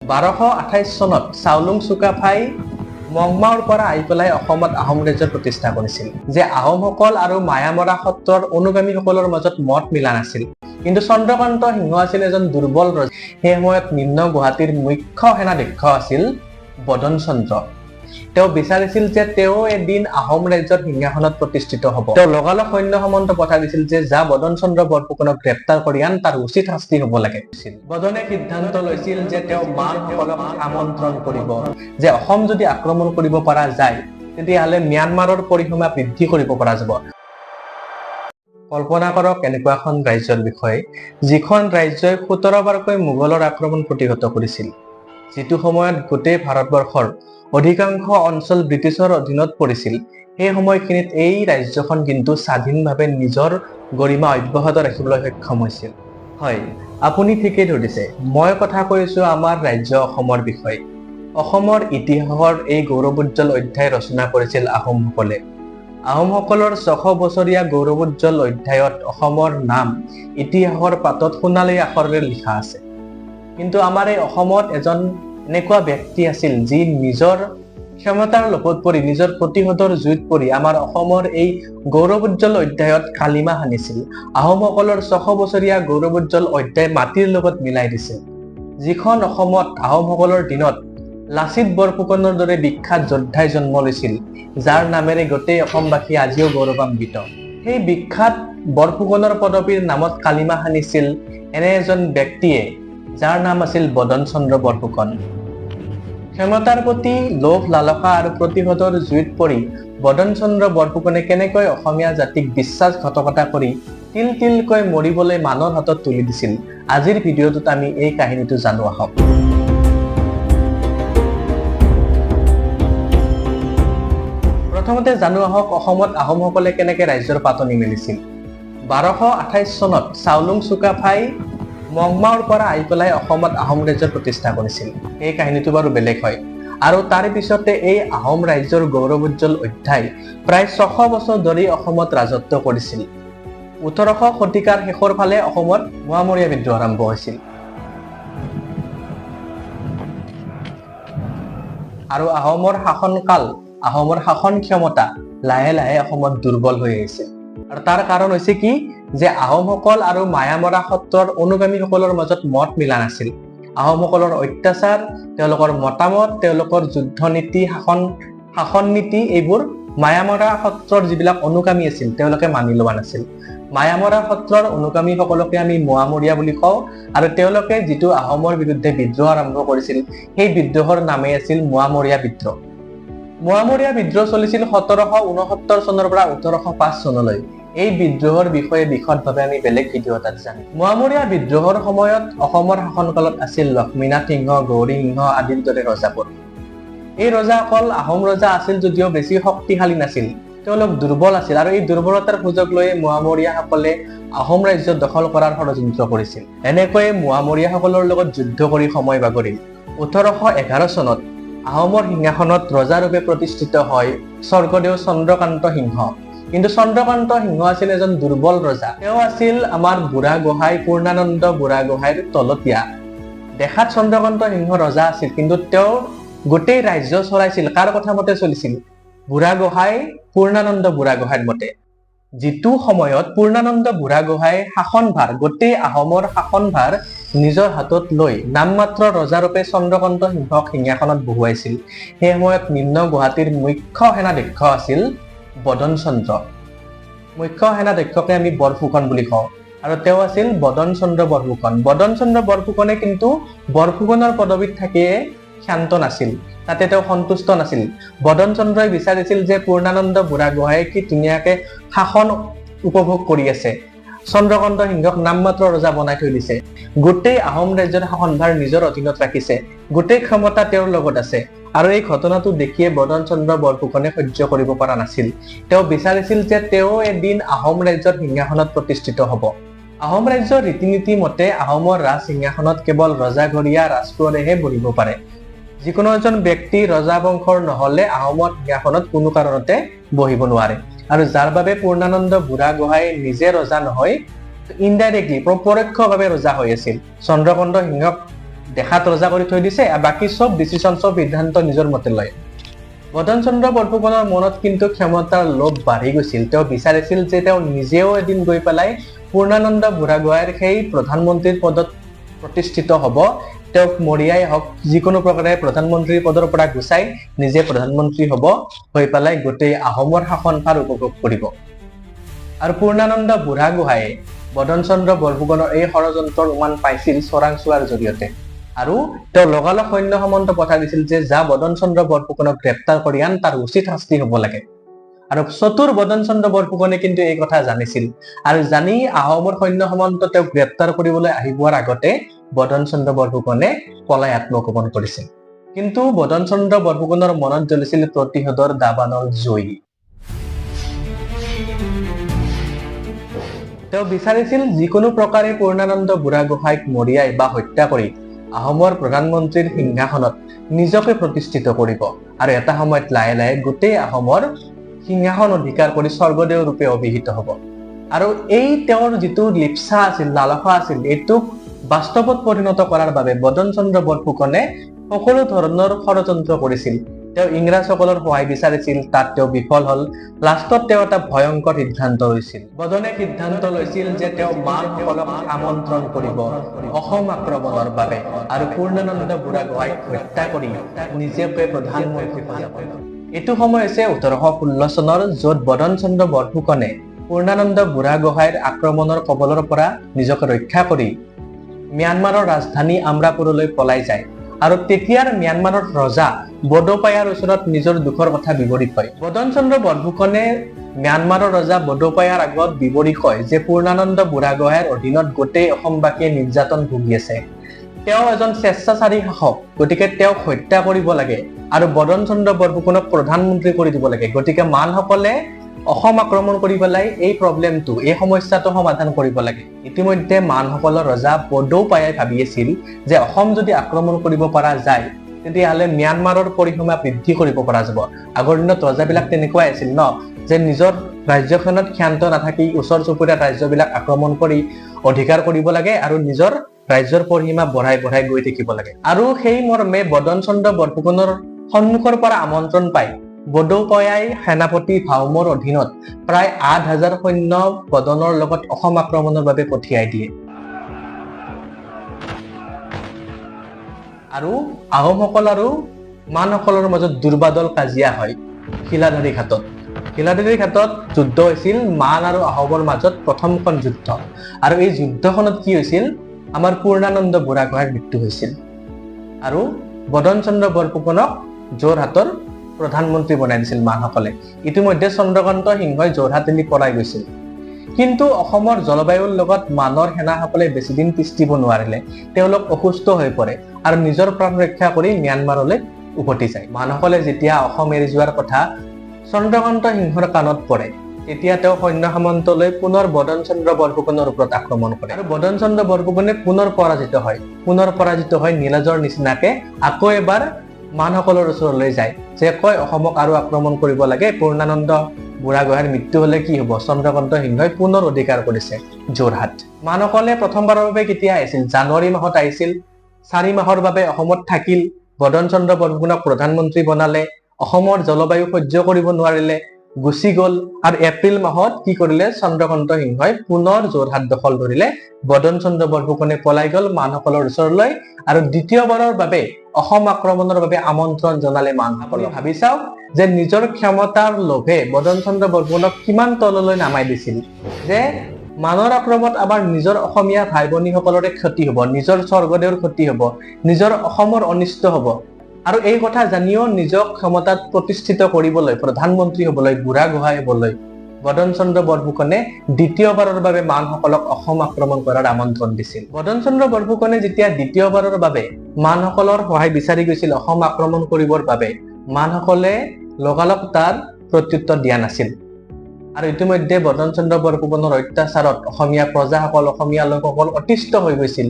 1228 চনত চাউলুং চুকাফাই মংমাওৰ পৰা আহি পেলাই অসমত আহোম ৰাজ্যৰ প্ৰতিষ্ঠা কৰিছিল যে আহোমসকল আৰু মায়ামৰা সত্ৰৰ অনুগামীসকলৰ মাজত মত মিলা নাছিল কিন্তু চন্দ্ৰকান্ত সিংহ আছিল এজন দুৰ্বল ৰজা সেই সময়ত নিম্ন গুৱাহাটীৰ মুখ্য সেনাধ্যক্ষ আছিল বদন চন্দ্ৰ তেওঁ বিচাৰিছিল যে তেওঁ এদিন আহোম ৰাজ্যৰ সিংহাসনত প্ৰতিষ্ঠিত হ'ব তেওঁ লগালগ সৈন্য সামন্ত পঠাই দিছিল যে যা বদন চন্দ্ৰ বৰফুকনক গ্ৰেপ্তাৰ কৰি আন তাৰ উচিত শাস্তি হ'ব লাগে বদনে সিদ্ধান্ত লৈছিল যে তেওঁ মানসকলক আমন্ত্ৰণ কৰিব যে অসম যদি আক্ৰমণ কৰিব পৰা যায় তেতিয়াহ'লে ম্যানমাৰৰ পৰিসীমা বৃদ্ধি কৰিব পৰা যাব কল্পনা কৰক এনেকুৱা এখন ৰাজ্যৰ বিষয়ে যিখন ৰাজ্যই 17 বাৰকৈ মোগলৰ আক্ৰমণ প্ৰতিহত কৰিছিল যিটো সময়ত গোটেই ভাৰতবৰ্ষৰ অধিকাংশ অঞ্চল ব্ৰিটিছৰ অধীনত পৰিছিল সেই সময়খিনিত এই ৰাজ্যখন কিন্তু স্বাধীনভাৱে নিজৰ গৰিমা অব্যাহত ৰাখিবলৈ সক্ষম হৈছিল হয় আপুনি ঠিকেই ধৰিছে মই কথা কৈছো আমাৰ ৰাজ্য অসমৰ বিষয়ে অসমৰ ইতিহাসৰ এই গৌৰৱোজ্জ্বল অধ্যায় ৰচনা কৰিছিল আহোমসকলে আহোমসকলৰ 600 বছৰীয়া গৌৰৱোজ্জ্বল অধ্যায়ত অসমৰ নাম ইতিহাসৰ পাতত সোণালী আখৰেৰে লিখা আছে কিন্তু আমাৰ এই অসমত এজন এনেকুৱা ব্যক্তি আছিল যি নিজৰ ক্ষমতাৰ লোভত পৰি নিজৰ প্ৰতিশোধৰ জুইত পৰি আমাৰ অসমৰ এই গৌৰৱোজ্জ্বল অধ্যায়ত কালিমা সানিছিল আহোমসকলৰ 600 বছৰীয়া গৌৰৱোজ্জ্বল অধ্যায় মাটিৰ লগত মিলাই দিছে যিখন অসমত আহোমসকলৰ দিনত লাচিত বৰফুকনৰ দৰে বিখ্যাত যোদ্ধাই জন্ম লৈছিল যাৰ নামেৰে গোটেই অসমবাসী আজিও গৌৰৱান্বিত সেই বিখ্যাত বৰফুকনৰ পদবীৰ নামত কালিমা সানিছিল এনে এজন ব্যক্তিয়ে যাৰ নাম আছিল বদন চন্দ্ৰ বৰফুকন ক্ষমতাৰ প্ৰতি লোভ লালসা আৰু প্ৰতিশোধৰ জুইত পৰি বদন চন্দ্ৰ বৰফুকনে কেনেকৈ অসমীয়া জাতিক বিশ্বাসঘাতকতা কৰি তিল তিলকৈ মৰিবলৈ মানৰ হাতত তুলি দিছিল আজিৰ ভিডিঅ'টোত আমি এই কাহিনীটো জানো আহক প্ৰথমতে জানো আহক অসমত আহোমসকলে কেনেকৈ ৰাজ্যৰ পাতনি মেলিছিল 1228 চনত চাউলুং চুকাফাই মংমাওৰ পৰা আহি পেলাই অসমত আহোম ৰাজ্যৰ প্ৰতিষ্ঠা কৰিছিল এই কাহিনীটো বাৰু বেলেগ হয় আৰু তাৰ পিছতে এই আহোম ৰাজ্যৰ গৌৰৱোজ্জ্বল অধ্যায় প্ৰায় 600 বছৰ ধৰি অসমত ৰাজত্ব কৰিছিল 1800 শতিকাৰ শেষৰ ফালে অসমত মোৱামৰীয়া বিদ্ৰোহ আৰম্ভ হৈছিল আৰু আহোমৰ শাসনকাল আহোমৰ শাসন ক্ষমতা লাহে লাহে অসমত দুৰ্বল হৈ আহিছিল আৰু তাৰ কাৰণ হৈছে কি যে আহোমসকল আৰু মায়ামৰা সত্ৰৰ অনুগামীসকলৰ মাজত মত মিলা নাছিল আহোমসকলৰ অত্যাচাৰ তেওঁলোকৰ মতামত তেওঁলোকৰ যুদ্ধ নীতি শাসন নীতি এইবোৰ মায়ামৰা সত্ৰৰ যিবিলাক অনুগামী আছিল তেওঁলোকে মানি লোৱা নাছিল মায়ামৰা সত্ৰৰ অনুগামীসকলকে আমি মোৱামৰীয়া বুলি কওঁ আৰু তেওঁলোকে যিটো আহোমৰ বিৰুদ্ধে বিদ্ৰোহ আৰম্ভ কৰিছিল সেই বিদ্ৰোহৰ নামেই আছিল মোৱামৰীয়া বিদ্ৰোহ মোৱামৰীয়া বিদ্ৰোহ চলিছিল 1769 চনৰ পৰা 1805 চনলৈ এই বিদ্ৰোহৰ বিষয়ে বিশদভাৱে আমি বেলেগ ভিডিঅ' এটাত জানিম মোৱামৰীয়া বিদ্ৰোহৰ সময়ত অসমৰ শাসনকালত আছিল লক্ষ্মীনাথ সিংহ গৌৰী সিংহ আদিৰ দৰে ৰজাবোৰ এই ৰজাসকল আহোম ৰজা আছিল যদিও বেছি শক্তিশালী নাছিল তেওঁলোক দুৰ্বল আছিল আৰু এই দুৰ্বলতাৰ সুযোগ লৈ মোৱামৰীয়াসকলে আহোম ৰাজ্য দখল কৰাৰ ষড়যন্ত্ৰ কৰিছিল এনেকৈ মোৱামৰীয়াসকলৰ লগত যুদ্ধ কৰি সময় বাগৰিল 1811 চনত আহোমৰ সিংহাসনত ৰজাৰূপে প্ৰতিষ্ঠিত হয় স্বৰ্গদেউ চন্দ্ৰকান্ত সিংহ কিন্তু চন্দ্ৰকান্ত সিংহ আছিল এজন দুৰ্বল ৰজা তেওঁ আছিল আমাৰ বুঢ়া গোহাঁই পূৰ্ণানন্দ বুঢ়া গোহাঁইৰ তলতীয়া দেখাত চন্দ্ৰকান্ত সিংহ ৰজা আছিল কিন্তু তেওঁ গোটেই ৰাজ্য চলাইছিল কাৰ কথা মতে চলিছিল বুঢ়া গোহাঁই পূৰ্ণানন্দ বুঢ়া গোহাঁইৰ মতে যিটো সময়ত পূৰ্ণানন্দ বুঢ়া গোহাঁই শাসনভাৰ গোটেই আহোমৰ শাসনভাৰ নিজৰ হাতত লৈ নামমাত্ৰ ৰজাৰূপে চন্দ্ৰকান্ত সিংহক সিংহাসনত বহুৱাইছিল সেই সময়ত নিম্ন গুৱাহাটীৰ মুখ্য সেনাধ্যক্ষ আছিল বদন চন্দ্ৰ মুখ্য সেনাধ্যক্ষকে আমি বৰফুকন বুলি কওঁ আৰু তেওঁ আছিল বদন চন্দ্ৰ বৰফুকনে কিন্তু বৰফুকনৰ পদবীত থাকিয়ে শান্ত নাছিল তাতে তেওঁ সন্তুষ্ট নাছিল বদন চন্দ্ৰই বিচাৰিছিল যে পূৰ্ণানন্দ বুঢ়া গোহাঁই কি ধুনীয়াকে শাসন উপভোগ কৰি আছে চন্দ্ৰকান্ত সিংহক নামমাত্ৰ ৰজা বনাই থৈ দিছে গোটেই আহোম ৰাজ্যৰ শাসনভাৰ নিজৰ অধীনত ৰাখিছে গোটেই ক্ষমতা তেওঁৰ লগত আছে আৰু এই ঘটনাটো দেখিয়ে বদন চন্দ্ৰ বৰফুকনে সহ্য কৰিব পৰা নাছিল তেওঁ বিচাৰিছিল যে তেওঁ এদিন আহোম ৰাজ্যৰ সিংহাসনত প্ৰতিষ্ঠিত হ'ব আহোম ৰাজ্যৰ ৰীতি নীতি মতে আহোমৰ ৰাজ সিংহাসনত কেৱল ৰজাঘৰীয়া ৰাজকোঁৱৰেহে বহিব পাৰে যিকোনো এজন ব্যক্তি ৰজা বংশৰ নহলে আহোমৰ সিংহাসনত কোনো কাৰণতে বহিব নোৱাৰে আৰু যাৰ বাবে পূৰ্ণানন্দ বুঢ়া গোহাঁই নিজে ৰজা নহয় ইনডাইৰেক্টলি পৰোক্ষভাৱে ৰজা হৈ আছিল চন্দ্ৰকান্ত সিংহক দেখাত ৰজা কৰি থৈ দিছে আৰু বাকী সব ডিসিশন সব সিদ্ধান্ত নিজৰ মতে লয় বদন চন্দ্ৰ বৰফুকনৰ মনত কিন্তু ক্ষমতাৰ লোভ বাঢ়ি গৈছিল তেওঁ বিচাৰিছিল যে তেওঁ নিজেও এদিন গৈ পেলাই পূৰ্ণানন্দ বুঢ়াগোহাঁইৰ সেই প্ৰধানমন্ত্ৰীৰ পদত প্ৰতিষ্ঠিত হ'ব তেওঁক মৰিয়াই হওক যিকোনো প্ৰকাৰে প্ৰধানমন্ত্ৰীৰ পদৰ পৰা গুচাই নিজে প্ৰধানমন্ত্ৰী হ'ব হৈ পেলাই গোটেই আহোমৰ শাসনভাৰ উপভোগ কৰিব আৰু পূৰ্ণানন্দ বুঢ়াগোহাঁইয়ে বদন চন্দ্ৰ বৰফুকনৰ এই ষড়যন্ত্ৰৰ উমান পাইছিল চোৰাংচোৱাৰ জৰিয়তে আৰু তেওঁ লগালগ সৈন্য সামন্ত পঠাই দিছিল যে যা বদন চন্দ্ৰ বৰফুকনক গ্ৰেপ্তাৰ কৰি আন তাৰ উচিত শাস্তি হ'ব লাগে আৰু চতুৰ বদন চন্দ্ৰ বৰফুকনে কিন্তু এই কথা জানিছিল আৰু জানি আহোমৰ সৈন্য সামন্ত তেওঁক গ্ৰেপ্তাৰ কৰিবলৈ আহিবৰ আগতে বদন চন্দ্ৰ বৰফুকনে পলাই আত্মগোপন কৰিছিল কিন্তু বদন চন্দ্ৰ বৰফুকনৰ মনত জ্বলিছিল প্ৰতিশোধৰ দাবানল জুই তেওঁ বিচাৰিছিল যিকোনো প্ৰকাৰে পূৰ্ণানন্দ বুঢ়াগোহাঁইক মৰিয়াই বা হত্যা কৰি আহোমৰ প্ৰধানমন্ত্ৰীৰ সিংহাসনত নিজকে প্ৰতিষ্ঠিত কৰিব আৰু এটা সময়ত লাহে লাহে গোটেই আহোমৰ সিংহাসন অধিকাৰ কৰি স্বৰ্গদেউ ৰূপে অভিহিত হ'ব আৰু এই তেওঁৰ যিটো লিপ্সা আছিল লালসা আছিল এইটোক বাস্তৱত পৰিণত কৰাৰ বাবে বদন চন্দ্ৰ বৰফুকনে সকলো ধৰণৰ ষড়যন্ত্ৰ কৰিছিল তেওঁ ইংৰাজসকলৰ সহায় বিচাৰিছিল তাত তেওঁ বিফল হল লাষ্টত তেওঁ এটা ভয়ংকৰ সিদ্ধান্ত লৈছিল বদনে সিদ্ধান্ত লৈছিল যে তেওঁ মানসকলক আমন্ত্ৰণ কৰিব অসম আক্ৰমণৰ বাবে আৰু পূৰ্ণানন্দ বুঢ়াগোহাঁইক হত্যা কৰি নিজকে প্ৰধানমন্ত্ৰী বনাব এইটো সময় হৈছে 1816 চনৰ য'ত বদন চন্দ্ৰ বৰফুকনে পূৰ্ণানন্দ বুঢ়াগোহাঁইৰ আক্ৰমণৰ কবলৰ পৰা নিজকে ৰক্ষা কৰি ম্যানমাৰৰ ৰাজধানী আমৰাপুৰলৈ পলাই যায় আৰু তেতিয়াৰ ম্যানমাৰৰ ৰজা বডোপায়াৰ ওচৰত নিজৰ দুখৰ কথা বিৱৰি কয় বদন চন্দ্ৰ বৰফুকনে ম্যানমাৰৰ ৰজা বডোপায়াৰ আগত বিৱৰি কয় যে পূৰ্ণানন্দ বুঢ়াগোহাঁইৰ অধীনত গোটেই অসমবাসীয়ে নিৰ্যাতন ভুগি আছে তেওঁ এজন স্বেচ্ছাচাৰী শাসক গতিকে তেওঁক হত্যা কৰিব লাগে আৰু বদন চন্দ্ৰ বৰফুকনক প্ৰধানমন্ত্ৰী কৰি দিব লাগে গতিকে মানসকলে অসম আক্ৰমণ কৰি পেলাই এই প্ৰবলেমটো এই সমস্যাটো সমাধান কৰিব লাগে ইতিমধ্যে মানসকলৰ ৰজা বডোপায়াই ভাবি আছিল যে অসম যদি আক্ৰমণ কৰিব পৰা যায় তেতিয়াহ'লে ম্যানমাৰৰ পৰিসীমা বৃদ্ধি কৰিব পৰা যাব আগৰ দিনত ৰজাবিলাক তেনেকুৱাই আছিল ন যে নিজৰ ৰাজ্যখনত ক্ষান্ত নাথাকি ওচৰ চুবুৰীয়া ৰাজ্যবিলাক আক্ৰমণ কৰি অধিকাৰ কৰিব লাগে আৰু নিজৰ ৰাজ্যৰ পৰিসীমা বঢ়াই বঢ়াই গৈ থাকিব লাগে আৰু সেই মৰ্মে বদন চন্দ্ৰ বৰফুকনৰ সন্মুখৰ পৰা আমন্ত্ৰণ পায় বডোপায়াই সেনাপতি ভাউমৰ অধীনত প্ৰায় ৮,০০০ সৈন্য বদনৰ লগত অসম আক্ৰমণৰ বাবে পঠিয়াই দিয়ে আৰু আহোমসকল আৰু মানসকলৰ মাজত দুৰ্বাদল কাজিয়া হয় শিলাধাৰী ঘাটত যুদ্ধ হৈছিল মান আৰু আহোমৰ মাজত প্ৰথমখন যুদ্ধ আৰু এই যুদ্ধখনত কি হৈছিল আমাৰ পূৰ্ণানন্দ বুঢ়াগোহাঁইৰ মৃত্যু হৈছিল আৰু বদন চন্দ্ৰ বৰফুকনক যোৰহাটৰ প্ৰধানমন্ত্ৰী বনাই দিছিল মানসকলে ইতিমধ্যে চন্দ্ৰকান্ত সিংহই যোৰহাট এৰি পলাই গৈছিল কিন্তু অসমৰ জলবায়ুৰ লগত মানৰ সেনাসকলে বেছি দিন তিষ্ঠিব নোৱাৰিলে তেওঁলোক অসুস্থ হৈ পৰে আৰু নিজৰ প্ৰাণ ৰক্ষা কৰি ম্যানমাৰলৈ উভতি যায় মানসকলে যেতিয়া অসম এৰি যোৱাৰ কথা চন্দ্ৰকান্ত সিংহৰ কাণত পৰে তেতিয়া তেওঁ সৈন্য সামন্তলৈ পুনৰ বদন চন্দ্ৰ বৰফুকনৰ ওপৰত আক্ৰমণ কৰে আৰু বদন চন্দ্ৰ বৰফুকনে পুনৰ পৰাজিত হয় নীলাজৰ নিচিনাকে আকৌ এবাৰ মানসকলৰ ওচৰলৈ যায় যে কয় অসমক আৰু আক্ৰমণ কৰিব লাগে পূৰ্ণানন্দ বুঢ়াগোহাঁইৰ মৃত্যু হলে কি হ'ব চন্দ্ৰকান্ত সিংহই পুনৰ অধিকাৰ কৰিছে যোৰহাট মানসকলে প্ৰথমবাৰৰ বাবে কেতিয়া আহিছিল জানুৱাৰী মাহত আহিছিল 4 মাহৰ বাবে অসমত থাকিল বদন চন্দ্ৰ বৰফুকনক প্ৰধানমন্ত্ৰী বনালে অসমৰ জলবায়ু সহ্য কৰিব নোৱাৰিলে গুচি গল আৰু এপ্ৰিল মাহত কি কৰিলে চন্দ্ৰকান্ত সিংহই পুনৰ যোৰহাট দখল ধৰিলে বদন চন্দ্ৰ বৰফুকনে পলাই গল মানসকলৰ ওচৰলৈ আৰু দ্বিতীয়বাৰৰ বাবে অসম আক্ৰমণৰ বাবে আমন্ত্ৰণ জনালে মানসকলে ভাবি চাওক যে নিজৰ ক্ষমতাৰ লোভে বদন চন্দ্ৰ বৰফুকনক কিমান তললৈ নামাই দিছিল যে মানৰ আক্ৰমণত আমাৰ নিজৰ অসমীয়া ভাই ভনীসকলৰে ক্ষতি হ'ব নিজৰ স্বৰ্গদেউৰ ক্ষতি হ'ব নিজৰ অসমৰ অনিষ্ট হ'ব আৰু এই কথা জানিও নিজক ক্ষমতাত প্ৰতিষ্ঠিত কৰিবলৈ প্ৰধানমন্ত্ৰী হ'বলৈ বুঢ়াগোহাঁই হ'বলৈ বদন চন্দ্ৰ বৰফুকনে দ্বিতীয়বাৰৰ বাবে মানসকলক অসম আক্ৰমণ কৰাৰ আমন্ত্ৰণ দিছিল বদন চন্দ্ৰ বৰফুকনে যেতিয়া দ্বিতীয়বাৰৰ বাবে মানসকলৰ সহায় বিচাৰি গৈছিল অসম আক্ৰমণ কৰিবৰ বাবে মানসকলে লগালগ তাৰ প্ৰত্যুত্তৰ দিয়া নাছিল আৰু ইতিমধ্যে বদন চন্দ্ৰ বৰফুকনৰ অত্যাচাৰত অসমীয়া প্ৰজাসকল অসমীয়া লোকসকল অতিষ্ঠ হৈ গৈছিল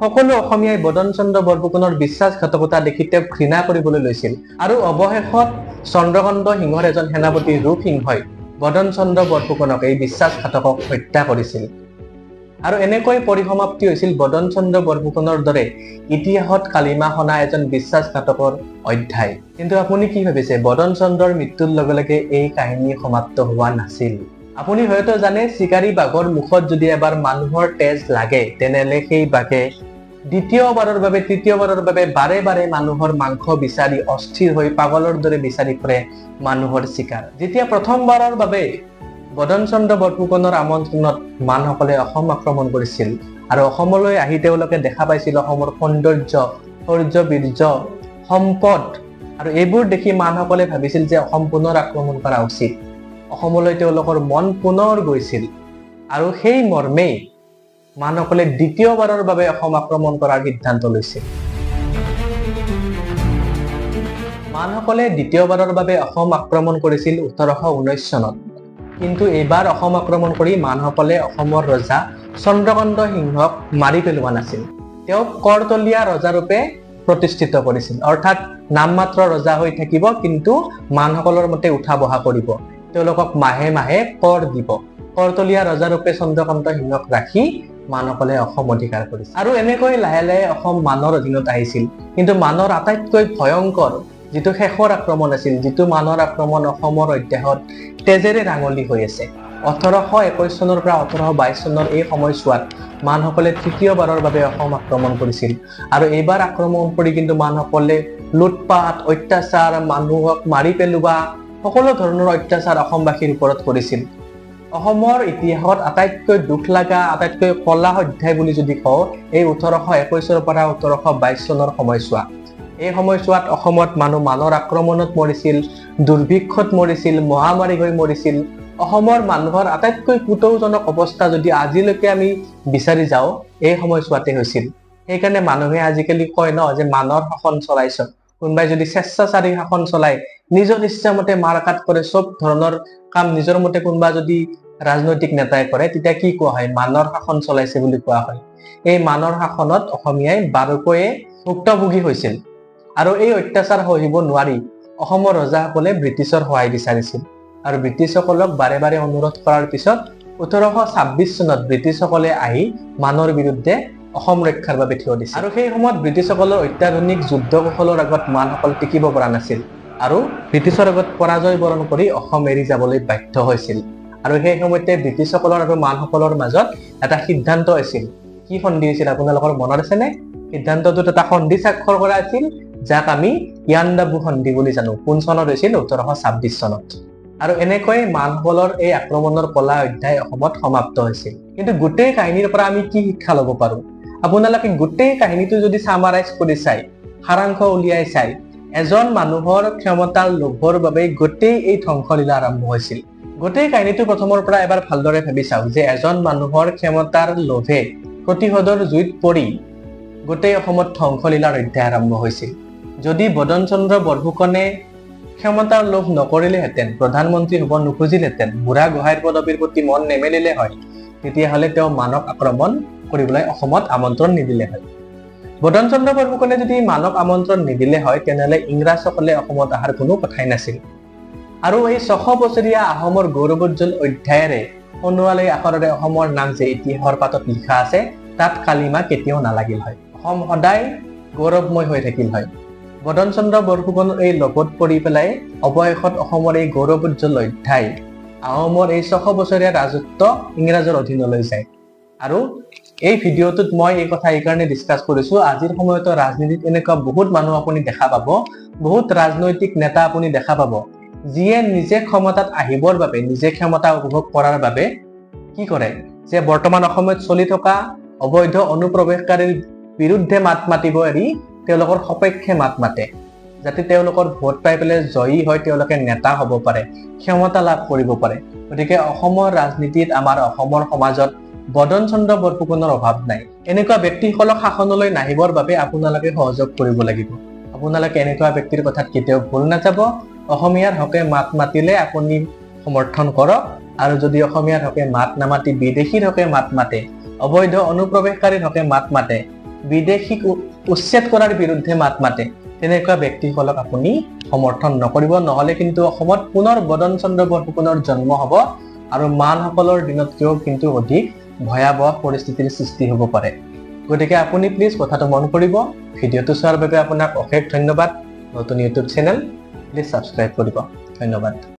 সকলো অসমীয়াই বদন চন্দ্ৰ বৰফুকনৰ বিশ্বাসঘাতকতা দেখি তেওঁক ঘৃণা কৰিবলৈ লৈছিল আৰু অৱশেষত চন্দ্ৰকান্ত সিংহৰ এজন সেনাপতি ৰূপ সিংহই বদন চন্দ্ৰ বৰফুকনক এই বিশ্বাসঘাতকক হত্যা কৰিছিল আৰু এনেকৈ পৰিসমাপ্তি হৈছিল বদন চন্দ্ৰ বৰফুকনৰ দৰে ইতিহাসত কালিমা সনা এজন বিশ্বাসঘাতকৰ অধ্যায়। কিন্তু আপুনি কি ভাবিছে, বদন চন্দ্ৰৰ মৃত্যুৰ লগে লগে এই কাহিনী সমাপ্ত হোৱা নাছিল? আপুনি হয়তো জানে, চিকাৰী বাঘৰ মুখত যদি এবাৰ মানুহৰ তেজ লাগে তেনেহলে সেই বাঘে দ্বিতীয়বাৰৰ বাবে তৃতীয়বাৰৰ বাবে বাৰে বাৰে মানুহৰ মাংস বিচাৰি অস্থিৰ হৈ পাগলৰ দৰে বিচাৰি ফুৰে মানুহৰ চিকাৰ। যেতিয়া প্ৰথমবাৰৰ বাবে বদন চন্দ্ৰ বৰফুকনৰ আমন্ত্ৰণত মানসকলে অসম আক্ৰমণ কৰিছিল আৰু অসমলৈ আহি তেওঁলোকে দেখা পাইছিল অসমৰ সৌন্দৰ্য, শৌৰ্য, বীৰ্য, সম্পদ, আৰু এইবোৰ দেখি মানসকলে ভাবিছিল যে অসম পুনৰ আক্ৰমণ কৰা উচিত। অসমলৈ তেওঁলোকৰ মন পুনৰ গৈছিল আৰু সেই মৰ্মেই মানসকলে দ্বিতীয়বাৰৰ বাবে অসম আক্ৰমণ কৰাৰ সিদ্ধান্ত লৈছিল। মানসকলে দ্বিতীয়বাৰৰ বাবে অসম আক্ৰমণ কৰিছিল 1819 চনত। কিন্তু এইবাৰ অসম আক্ৰমণ কৰি মানসকলে অসমৰ ৰজা চন্দ্ৰকান্ত সিংহক মাৰি পেলোৱা নাছিল, তেওঁক কৰতলীয়া ৰজাৰূপে প্ৰতিষ্ঠিত কৰিছিল। অৰ্থাৎ নামমাত্ৰ ৰজা হৈ থাকিব, কিন্তু মানসকলৰ মতে উঠা বহা কৰিব, তেওঁলোকক মাহে মাহে কৰ দিব। কৰতলীয়া ৰজাৰূপে চন্দ্ৰকান্ত সিংহক ৰাখি মানসকলে অসম অধিকাৰ কৰিছিল। আৰু এনেকৈ লাহে লাহে অসম মানৰ অধীনত আহিছিল। কিন্তু মানৰ আটাইতকৈ ভয়ংকৰ যিটো শেষৰ আক্ৰমণ আছিল, যিটো মানৰ আক্ৰমণ অসমৰ ইতিহাসত তেজেৰে ৰাঙলী হৈ আছে। 1821 চনৰ পৰা 1822 চনৰ এই সময়ছোৱাত মানসকলে তৃতীয়বাৰৰ বাবে অসম আক্ৰমণ কৰিছিল। আৰু এইবাৰ আক্ৰমণ কৰি কিন্তু মানসকলে লুটপাট, অত্যাচাৰ, মানুহক মাৰি পেলোৱা, সকলো ধৰণৰ অত্যাচাৰ অসমবাসীৰ ওপৰত কৰিছিল। অসমৰ ইতিহাসত আটাইতকৈ দুখ লগা, আটাইতকৈ কলা অধ্যায় বুলি যদি কওঁ, এই 1821 পৰা 1822 চনৰ সময়ছোৱা। এই সময়ছোৱাত অসমত মানুহ মানৰ আক্ৰমণত মৰিছিল, দুৰ্ভিক্ষত মৰিছিল, মহামাৰী হৈ মৰিছিল। অসমৰ মানুহৰ আটাইতকৈ পুতৌজনক অৱস্থা যদি আজিলৈকে আমি বিচাৰি যাওঁ, এই সময়ছোৱাতে হৈছিল। সেইকাৰণে মানুহে আজিকালি কয় ন যে মানৰ শাসন চলাইছ। কোনোবাই যদি স্বেচ্ছাচাৰী শাসন চলাই নিজৰ ইচ্ছামতে মাৰকাট কৰে, চব ধৰণৰ কাম নিজৰ মতে কোনোবা যদি ৰাজনৈতিক নেতাই কৰে, তেতিয়া কি কোৱা হয়? মানৰ শাসন চলাইছে বুলি কোৱা হয়। এই মানৰ শাসনত অসমীয়াই বাৰুকৈয়ে ভুক্তভোগী হৈছিল। আৰু এই অত্যাচাৰ সহিব নোৱাৰি অসমৰ ৰজাসকলে ব্ৰিটিছৰ সহায় বিচাৰিছিল। আৰু ব্ৰিটিছসকলক বাৰে বাৰে অনুৰোধ কৰাৰ পিছত 1826 চনত ব্ৰিটিছসকলে আহি মানৰ বিৰুদ্ধে অসম ৰক্ষাৰ বাবে থিয় দিছিল। আৰু সেই সময়ত ব্ৰিটিছসকলৰ অত্যাধুনিক যুদ্ধ কৌশলৰ আগত মানসকল টিকিব পৰা নাছিল আৰু ব্ৰিটিছৰ আগত পৰাজয় বৰণ কৰি অসম এৰি যাবলৈ বাধ্য হৈছিল। আৰু সেই সময়তে ব্ৰিটিছসকলৰ আৰু মানসকলৰ মাজত এটা সিদ্ধান্ত আছিল। কি সন্ধি হৈছিল আপোনালোকৰ মনত আছেনে? সিদ্ধান্তটোত এটা সন্ধি স্বাক্ষৰ কৰা আছিল, যাক আমি ইয়াণ্ডাবু সন্ধি বুলি জানো। কোন চনত হৈছিল? 1826 চনত। আৰু এনেকৈ মানসকলৰ এই আক্ৰমণৰ কলা অধ্যায় অসমত সমাপ্ত হৈছিল। কিন্তু গোটেই কাহিনীৰ পৰা আমি কি শিক্ষা ল'ব পাৰো? আপোনালোকে গোটেই কাহিনীটো যদি সামাৰাইজ কৰি চাই, সাৰাংশ উলিয়াই চাই, এজন মানুহৰ ক্ষমতাৰ লোভৰ বাবে গোটেই এই ধ্বংসলীলা আৰম্ভ হৈছিল। গোটেই কাহিনীটো প্ৰথমৰ পৰা এবাৰ ভালদৰে ভাবি চাওক যে এজন মানুহৰ ক্ষমতাৰ লোভে প্ৰতিশোধৰ জুইত পৰি গোটেই অসমত ধ্বংসলীলাৰ অধ্যায় আৰম্ভ হৈছিল। যদি বদন চন্দ্ৰ বৰফুকনে ক্ষমতাৰ লোভ নকৰিলেহেঁতেন, প্ৰধানমন্ত্ৰী হ'ব নোখোজিলেহেঁতেন, বুঢ়া গোহাঁইৰ পদবীৰ প্ৰতি মন নেমেলিলে হয়, তেতিয়াহ'লে তেওঁ মানক আক্ৰমণ কৰিবলৈ অসমত আমন্ত্ৰণ নিদিলে হয়। বদন চন্দ্ৰ বৰফুকনে যদি মানক আমন্ত্ৰণ নিদিলে হয়, তেনেহ'লে ইংৰাজসকলে অসমত অহাৰ কোনো কথাই নাছিল। আৰু এই 600 বছৰীয়া আহোমৰ গৌৰৱোজ্জ্বল অধ্যায়েৰে সোণোৱালী আখৰেৰে অসমৰ নাম যে ইতিহাসৰ পাতত লিখা আছে, তাত কালিমা কেতিয়াও নালাগিল হয়। অসম সদায় গৌৰৱময় হৈ থাকিল হয়। বদন চন্দ্ৰ বৰফুকনৰ এই লোভত পৰি পেলাই অৱশেষত অসমৰ এই গৌৰৱোজ্জ্বল অধ্যায়, আহোমৰ এই 600 বছৰীয়া ৰাজত্ব ইংৰাজৰ অধীনলৈ যায়। আৰু এই ভিডিঅ'টোত মই এই কথা এইকাৰণে ডিছকাছ কৰিছো, আজিৰ সময়তো ৰাজনীতিত এনেকুৱা বহুত মানুহ আপুনি দেখা পাব, বহুত ৰাজনৈতিক নেতা আপুনি দেখা পাব, যিয়ে নিজে ক্ষমতাত আহিবৰ বাবে, নিজে ক্ষমতা উপভোগ কৰাৰ বাবে কি কৰে, যে বৰ্তমান অসমত চলি থকা অবৈধ অনুপ্ৰৱেশকাৰীৰ বিৰুদ্ধে মাত মাতিব এৰি তেওঁলোকৰ সপক্ষে মাত মাতে, যাতে তেওঁলোকৰ ভোট পাই পেলাই জয়ী হয় তেওঁলোকে নেতা হ'ব পাৰে, ক্ষমতা লাভ কৰিব পাৰে। গতিকে অসমৰ ৰাজনীতিত, আমাৰ অসমৰ সমাজত বদন চন্দ্ৰ বৰফুকনৰ অভাৱ নাই। এনেকুৱা ব্যক্তিসকলক শাসনলৈ নাহিবৰ বাবে আপোনালোকে সহযোগ কৰিব লাগিব। আপোনালোকে এনেকুৱা ব্যক্তিৰ কথাত কেতিয়াও ভুল নাযাব। অসমীয়াৰ হকে মাত মাতিলে আপুনি সমৰ্থন কৰক, আৰু যদি অসমীয়াৰ হকে মাত নামাতি বিদেশীৰ হকে মাত মাতে, অবৈধ অনুপ্ৰৱেশকাৰীৰ হকে মাত মাতে, বিদেশীক উচ্ছেদ কৰাৰ বিৰুদ্ধে মাত মাতে, তেনেকুৱা ব্যক্তিসকলক আপুনি সমৰ্থন নকৰিব। নহলে কিন্তু অসমত পুনৰ বদন চন্দ্ৰ বৰফুকনৰ জন্ম হ'ব আৰু মানসকলৰ দিনতকৈও কিন্তু অধিক ভয়াবহ পৰিস্থিতিৰ সৃষ্টি হ'ব পাৰে গতিকে আপুনি প্লিজ কথাটো মন কৰিব ভিডিঅটো চোৱাৰ বাবে আপোনাক অশেষ ধন্যবাদ নতুন ইউটিউব চেনেল প্লিজ সাবস্ক্ৰাইব কৰিব ধন্যবাদ